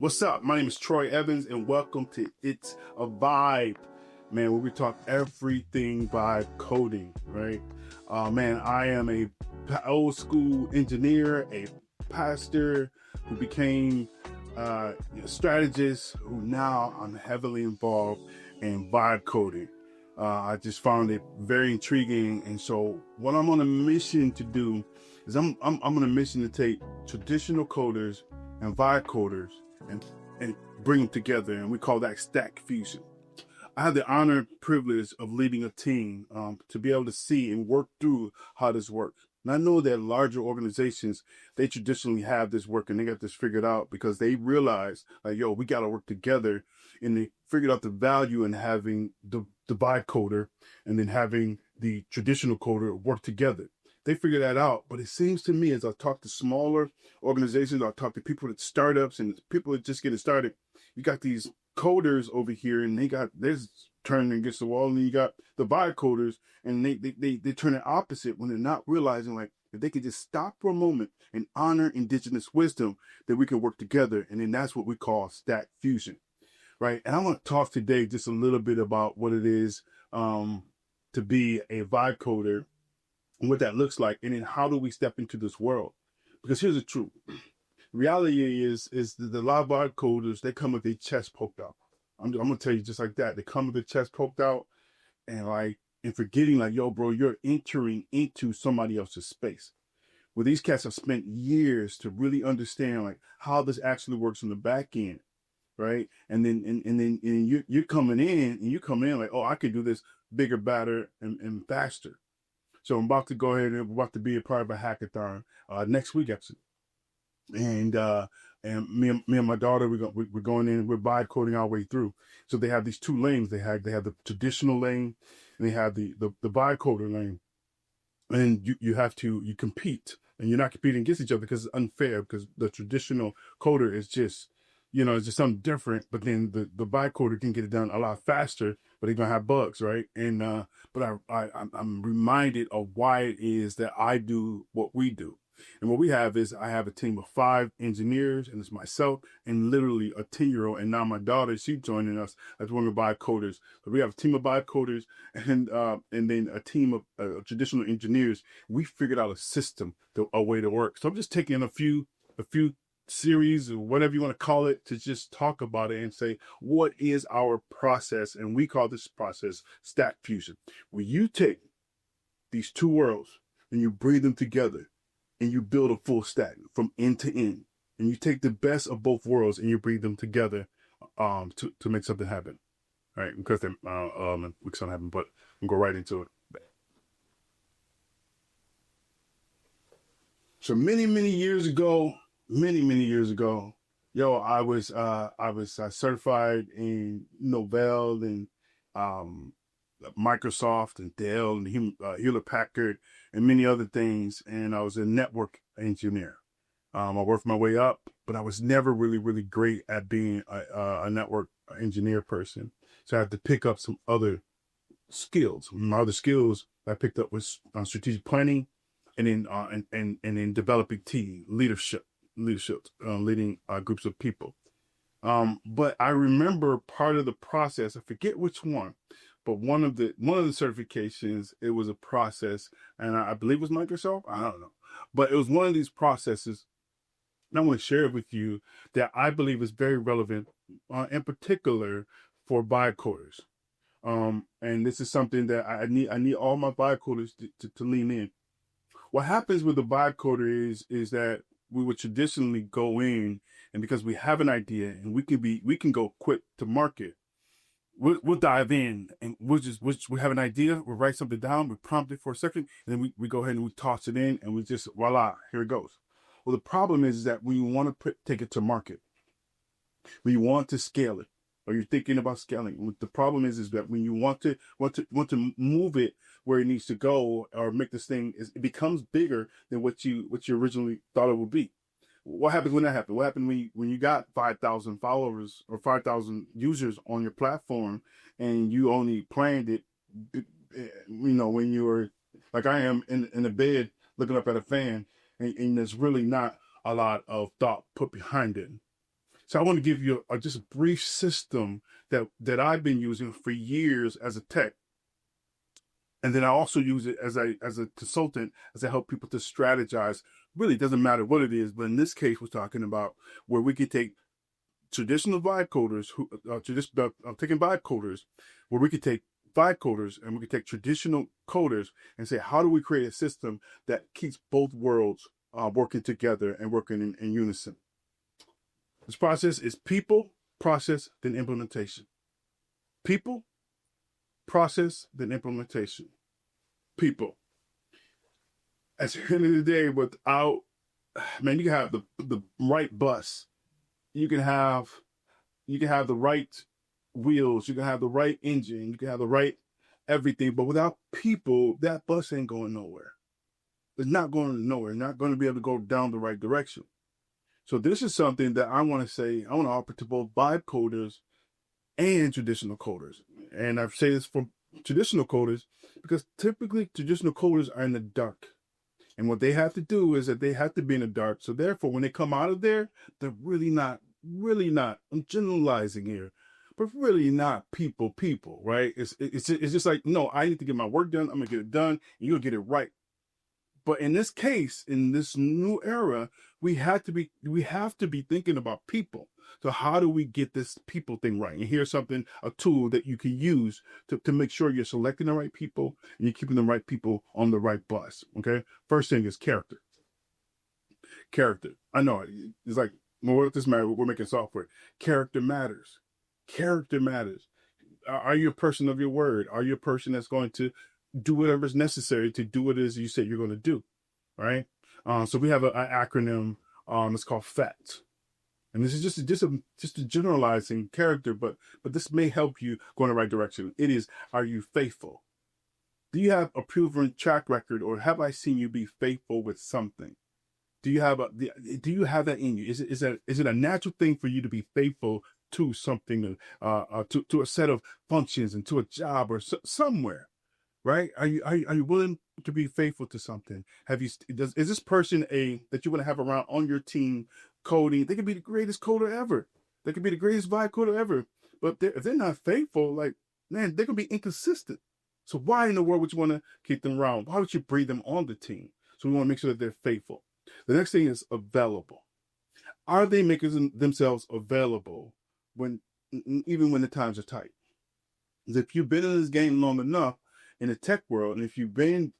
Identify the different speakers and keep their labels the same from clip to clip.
Speaker 1: What's up? My name is Troy Evans, and welcome to It's a Vibe, man, where we talk everything vibe coding, right? Man, I am a old school engineer, a pastor who became a strategist, who now I'm heavily involved in vibe coding. I just found it very intriguing, and so what I'm on a mission to do is I'm on a mission to take traditional coders and vibe coders and bring them together, and we call that stack fusion. I have the honor and privilege of leading a team to be able to see and work through how this works. And I know that larger organizations, they traditionally have this work and they got this figured out because they realize, like, yo, we got to work together. And they figured out the value in having the vibe coder and then having the traditional coder work together. They figure that out. But it seems to me, as I talk to smaller organizations, I talk to people at startups and people that just getting started, you got these coders over here and they're turning against the wall, and you got the vibe coders and they turn it opposite when they're not realizing, like, if they could just stop for a moment and honor indigenous wisdom, that we can work together. And then that's what we call stack fusion, right? And I want to talk today just a little bit about what it is to be a vibe coder and what that looks like, and then how do we step into this world? Because here's the truth. Reality is the lot of vibe coders, they come with their chest poked out. I'm gonna tell you just like that. They come with their chest poked out and forgetting, like, yo, bro, you're entering into somebody else's space. Well, these cats have spent years to really understand, like, how this actually works on the back end, right? And then you're coming in and you come in like, oh, I could do this bigger, better, and faster. So I'm about to go ahead and we're about to be a part of a hackathon next week, actually. And me and my daughter, we're going in, we're vibe coding our way through. So they have these two lanes. They have the traditional lane, and they have the vibe coder lane. And you compete, and you're not competing against each other because it's unfair, because the traditional coder is just, it's just something different. But then the vibe coder can get it done a lot faster, but they're gonna have bugs, right? And but I'm reminded of why it is that I do what we do. And what we have is, I have a team of 5 engineers, and it's myself and literally a 10-year-old. And now my daughter, she's joining us as one of the vibe coders. So we have a team of vibe coders and then a team of traditional engineers. We figured out a system, a way to work. So I'm just taking a few series or whatever you want to call it to just talk about it and say, what is our process? And we call this process stack fusion, where you take these two worlds and you bring them together and you build a full stack from end to end. And you take the best of both worlds and you bring them together to make something happen. All right, because make something happen, but I'm gonna go right into it. So many years ago, many years ago, yo, I was certified in Novell and um, Microsoft and Dell and Hewlett Packard and many other things, and I was a network engineer. I worked my way up, but I was never really great at being a network engineer person. So I had to pick up some other skills. My other skills I picked up was strategic planning, and then and then developing team leadership, leading groups of people. But I remember part of the process. I forget which one, but one of the certifications, it was a process, and I believe it was Microsoft. I don't know, but it was one of these processes. And I want to share it with you that I believe is very relevant, in particular for vibe coders. And this is something that I need all my vibe coders to lean in. What happens with the vibe coder is that we would traditionally go in, and because we have an idea and we can go quick to market, we'll dive in and we have an idea, we'll write something down, we prompt it for a second, and then we go ahead and we toss it in, and we just, voila, here it goes. Well, the problem is that when you want to take it to market, when you want to scale it, or you're thinking about scaling, the problem is that when you want to move it where it needs to go, or make this thing, it becomes bigger than what you originally thought it would be. What happens when that happens? What happens when you got 5,000 followers or 5,000 users on your platform, and you only planned it, when you were like I am in the bed looking up at a fan, and there's really not a lot of thought put behind it. So I want to give you just a brief system that I've been using for years as a tech. And then I also use it as a consultant, as I help people to strategize. Really, it doesn't matter what it is, but in this case, we're talking about where we could take traditional vibe coders, taking vibe coders, where we could take vibe coders and we could take traditional coders and say, how do we create a system that keeps both worlds working together and working in unison? This process is people, process, then implementation. People, process, then implementation. People. At the end of the day, without, man, you can have the right bus, you can have the right wheels, you can have the right engine, you can have the right everything, but without people, that bus ain't going nowhere. It's not going nowhere. Not going to be able to go down the right direction. So this is something that I want to offer to both vibe coders and traditional coders. And I've said this for traditional coders because typically traditional coders are in the dark. And what they have to do is that they have to be in the dark. So therefore, when they come out of there, they're really not, I'm generalizing here, but really not people, right? It's just like, no, I need to get my work done. I'm going to get it done and you'll get it right. But in this case, in this new era, we have to be thinking about people. So how do we get this people thing right? And here's a tool that you can use to make sure you're selecting the right people and you're keeping the right people on the right bus. Okay. First thing is character. Character. I know it's like, well, what does this matter? We're making software. Character matters. Character matters. Are you a person of your word? Are you a person that's going to do whatever is necessary to do what it is you say you're going to do, right? So we have an acronym. It's called FAT, and this is just a generalizing character, but this may help you go in the right direction. It is: are you faithful? Do you have a proven track record, or have I seen you be faithful with something? Do you have that in you? Is it a natural thing for you to be faithful to something, to a set of functions and to a job or somewhere? Right? Are you willing to be faithful to something? Is this person that you want to have around on your team coding? They could be the greatest coder ever. They could be the greatest vibe coder ever. But if they're not faithful, like, man, they're gonna be inconsistent. So why in the world would you want to keep them around? Why would you bring them on the team? So we want to make sure that they're faithful. The next thing is available. Are they making themselves available even when the times are tight? If you've been in this game long enough, in the tech world, and if you've been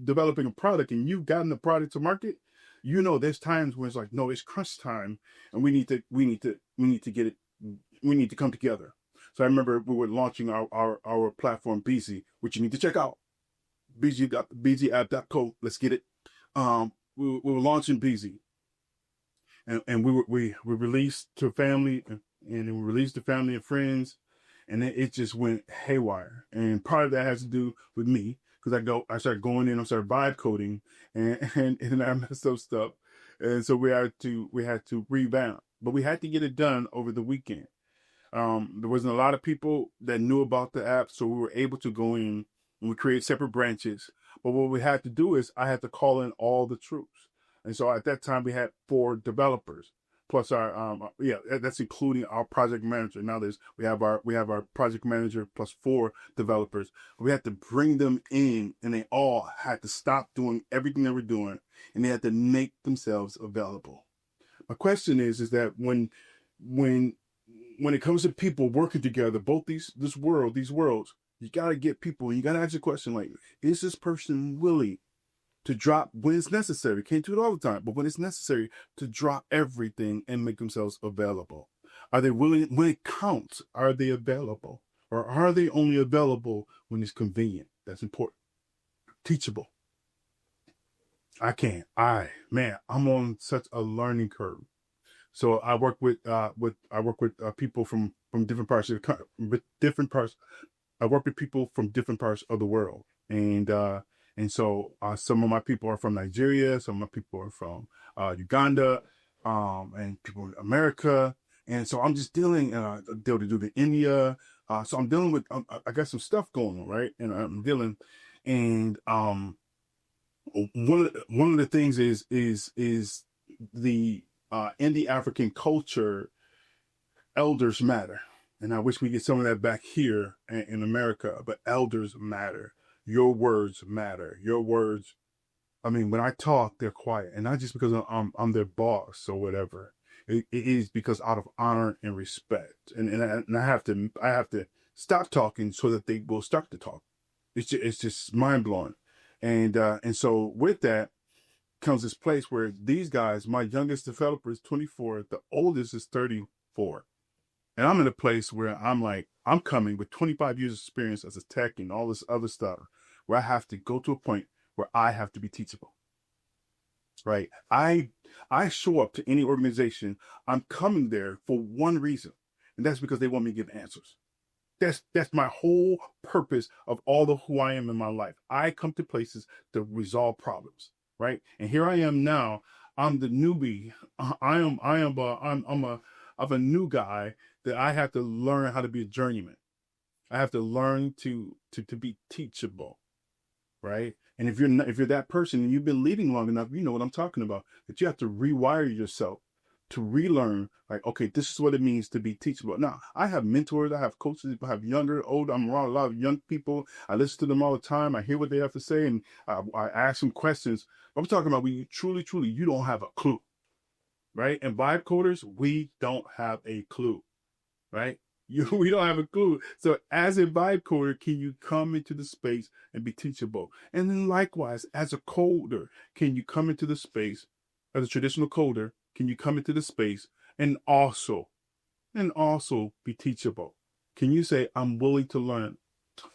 Speaker 1: developing a product and you've gotten the product to market, there's times when it's like, no, it's crunch time and we need to get it, we need to come together. So I remember we were launching our platform BZ, which you need to check out. bzapp.co. Let's get it. We were launching BZ, and we released to family, and then we released to family and friends. And then it just went haywire. And part of that has to do with me, because I started going in, I started vibe coding, and I messed up stuff. And so we had to revamp. But we had to get it done over the weekend. There wasn't a lot of people that knew about the app, so we were able to go in and we create separate branches. But what we had to do is I had to call in all the troops. And so at that time we had 4 developers. Plus that's including our project manager. Now we have our project manager plus 4 developers. We had to bring them in, and they all had to stop doing everything they were doing, and they had to make themselves available. My question is that when it comes to people working together, both these worlds, you gotta get people, and you gotta ask the question like, is this person willing to drop when it's necessary? Can't do it all the time, but when it's necessary, to drop everything and make themselves available. Are they willing when it counts? Are they available, or are they only available when it's convenient? That's important. Teachable. I'm on such a learning curve. So I work with people from different parts of I work with people from different parts of the world, and so some of my people are from Nigeria, some of my people are from Uganda, and people in America. And so I'm just dealing with India. So I'm dealing with, I got some stuff going on, right? And I'm dealing, and one of the things is the in the African culture, elders matter. And I wish we get some of that back here in America, but elders matter. Your words matter. Your words, I mean, when I talk, they're quiet. And not just because I'm their boss or whatever. It is because out of honor and respect. And I have to stop talking so that they will start to talk. It's just mind blowing. And so with that comes this place where these guys, my youngest developer is 24, the oldest is 34. And I'm in a place where I'm like, I'm coming with 25 years of experience as a tech and all this other stuff, where I have to go to a point where I have to be teachable. Right? I show up to any organization, I'm coming there for one reason, and that's because they want me to give answers. That's my whole purpose of all of who I am in my life. I come to places to resolve problems, right? And here I am now. I'm the newbie. I'm a new guy that I have to learn how to be a journeyman. I have to learn to be teachable, right? And if you're that person and you've been leading long enough, you know what I'm talking about. That you have to rewire yourself to relearn, like, okay, this is what it means to be teachable. Now, I have mentors, I have coaches, I have younger, older. I'm around a lot of young people. I listen to them all the time. I hear what they have to say, and I ask them questions. I'm talking about when you truly, you don't have a clue, right? And vibe coders, we don't have a clue, right? We don't have a clue. So as a vibe coder, can you come into the space and be teachable? And then likewise, as a coder, can you come into the space, as a traditional coder, can you come into the space and also be teachable? Can you say, I'm willing to learn?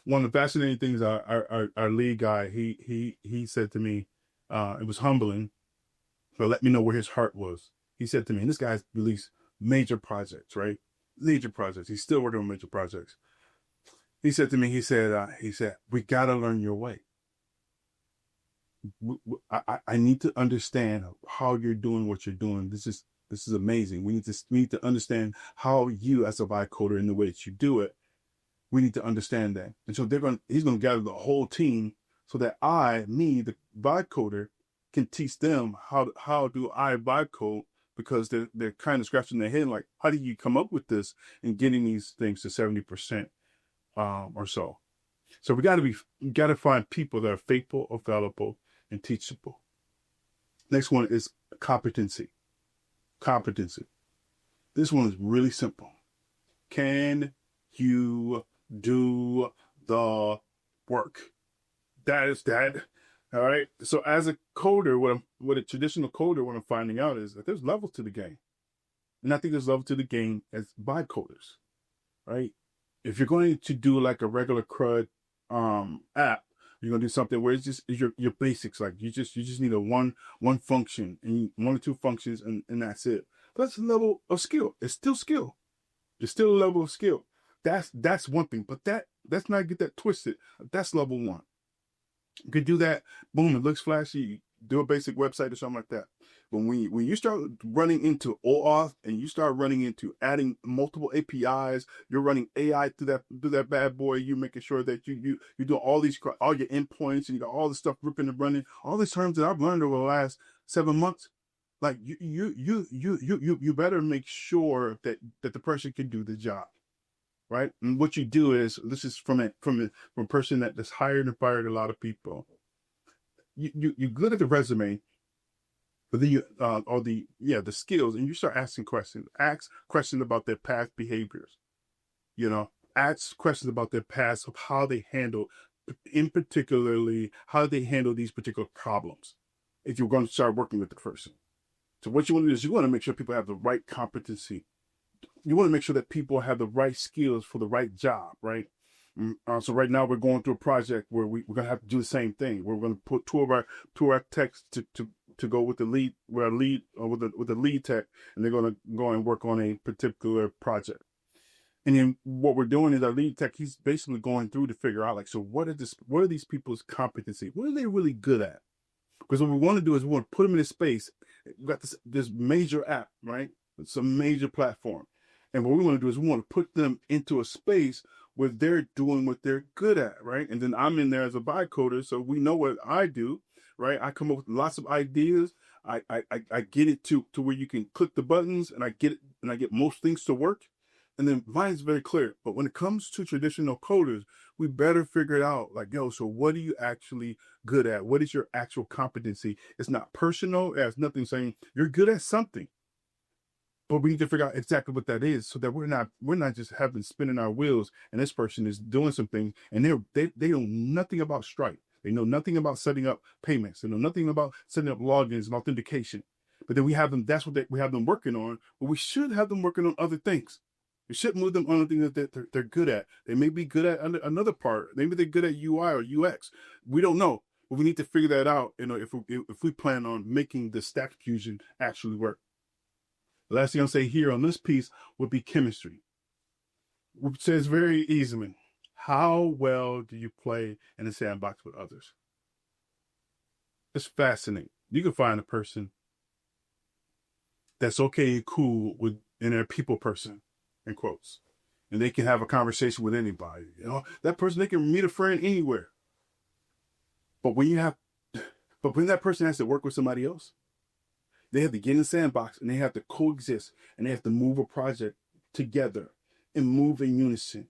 Speaker 1: One of the fascinating things our lead guy, he said to me, it was humbling, but let me know where his heart was. He said to me, and this guy's released major projects, right? Major projects. He's still working on major projects. He said to me, he said, we got to learn your way. I need to understand how you're doing what you're doing. This is amazing. We need to understand how you, as a vibe coder, in the way that you do it, we need to understand that. And so he's going to gather the whole team so that the vibe coder, can teach them how do I vibe code, because they're kind of scratching their head like, how do you come up with this and getting these things to 70% or so. So we got to find people that are faithful, available, and teachable. Next one is competency. This one is really simple. Can you do the work? That is that. All right. So as a coder, what a traditional coder, what I'm finding out is that there's levels to the game. And I think there's levels to the game as vibe coders, right? If you're going to do like a regular CRUD app, you're gonna do something where it's just your basics. Like you just need a one function and one or two functions, and that's it. But that's a level of skill. It's still skill. It's still a level of skill. That's one thing. But let's not get that twisted. That's level one. You could do that. Boom, it looks flashy. Do a basic website or something like that. But when you start running into OAuth and you start running into adding multiple APIs, you're running AI through that bad boy. You're making sure that you do all your endpoints, and you got all this stuff ripping and running. All these terms that I've learned over the last 7 months. Like you better make sure that the person can do the job. Right. And what you do is, this is from a person that's hired and fired a lot of people. You look at the resume, but then the skills, and you start asking questions. Ask questions about their past behaviors. Ask questions about their past, of how they handle, particularly how they handle these particular problems. If you're going to start working with the person, so what you want to do is you want to make sure people have the right competency. You want to make sure that people have the right skills for the right job, right? So right now we're going through a project where we're going to have to do the same thing. We're going to put two of our techs to go with the lead, with the lead tech, and they're going to go and work on a particular project. And then what we're doing is our lead tech, he's basically going through to figure out, like, so what are these people's competency? What are they really good at? Because what we want to do is we want to put them in a space. We've got this major app, right? It's a major platform. And what we want to do is we want to put them into a space where they're doing what they're good at, right? And then I'm in there as a vibe coder, so we know what I do, right? I come up with lots of ideas. I get it to where you can click the buttons, and I get most things to work. And then mine is very clear. But when it comes to traditional coders, we better figure it out. Like, yo, so what are you actually good at? What is your actual competency? It's not personal. It has nothing saying you're good at something. But we need to figure out exactly what that is, so that we're not just having spinning our wheels and this person is doing something and they know nothing about Stripe. They know nothing about setting up payments. They know nothing about setting up logins and authentication. But then we have them, that's what we have them working on, but we should have them working on other things. We shouldn't move them on the things that they're good at. They may be good at another part. Maybe they're good at UI or UX. We don't know. But we need to figure that out, if we plan on making the Stack Fusion actually work. The last thing I'll say here on this piece would be chemistry. It says very easily, how well do you play in a sandbox with others? It's fascinating. You can find a person that's okay and cool with, and they're a people person, in quotes. And they can have a conversation with anybody. That person, they can meet a friend anywhere. But when that person has to work with somebody else, they have to get in the sandbox and they have to coexist and they have to move a project together and move in unison.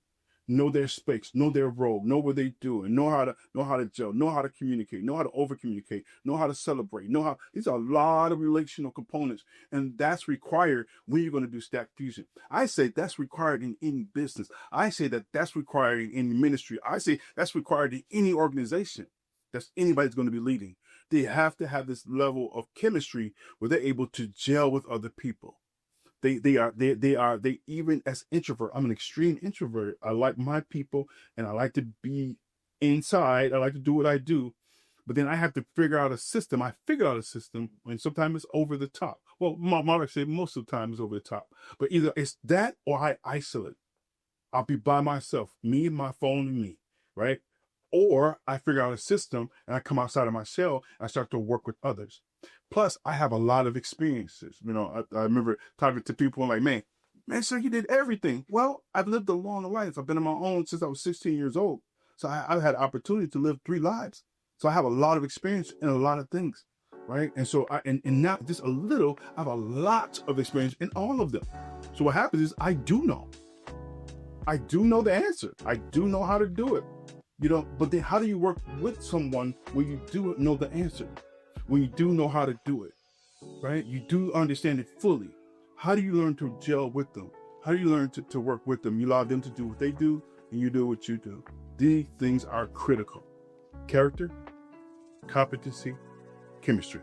Speaker 1: Know their space, know their role, know what they do, and know how to gel, know how to communicate, know how to over communicate, know how to celebrate, these are a lot of relational components, and that's required when you're going to do Stack Fusion. I say that's required in any business. I say that's required in any ministry. I say that's required in any organization that's anybody's going to be leading. They have to have this level of chemistry where they're able to gel with other people. They even as introvert, I'm an extreme introvert. I like my people and I like to be inside. I like to do what I do. But then I have to figure out a system. I figure out a system and sometimes it's over the top. Well, I say most of the time it's over the top. But either it's that or I isolate. I'll be by myself, me and my phone and me, right? Or I figure out a system and I come outside of my shell and I start to work with others. Plus, I have a lot of experiences. I remember talking to people and like, man, sir, you did everything. Well, I've lived a long life. I've been on my own since I was 16 years old. So I've had opportunity to live 3 lives. So I have a lot of experience in a lot of things, right? And so and not just a little, I have a lot of experience in all of them. So what happens is I do know the answer. I do know how to do it. But then how do you work with someone when you do know the answer? When you do know how to do it, right? You do understand it fully. How do you learn to gel with them? How do you learn to work with them? You allow them to do what they do and you do what you do. These things are critical. Character, competency, chemistry.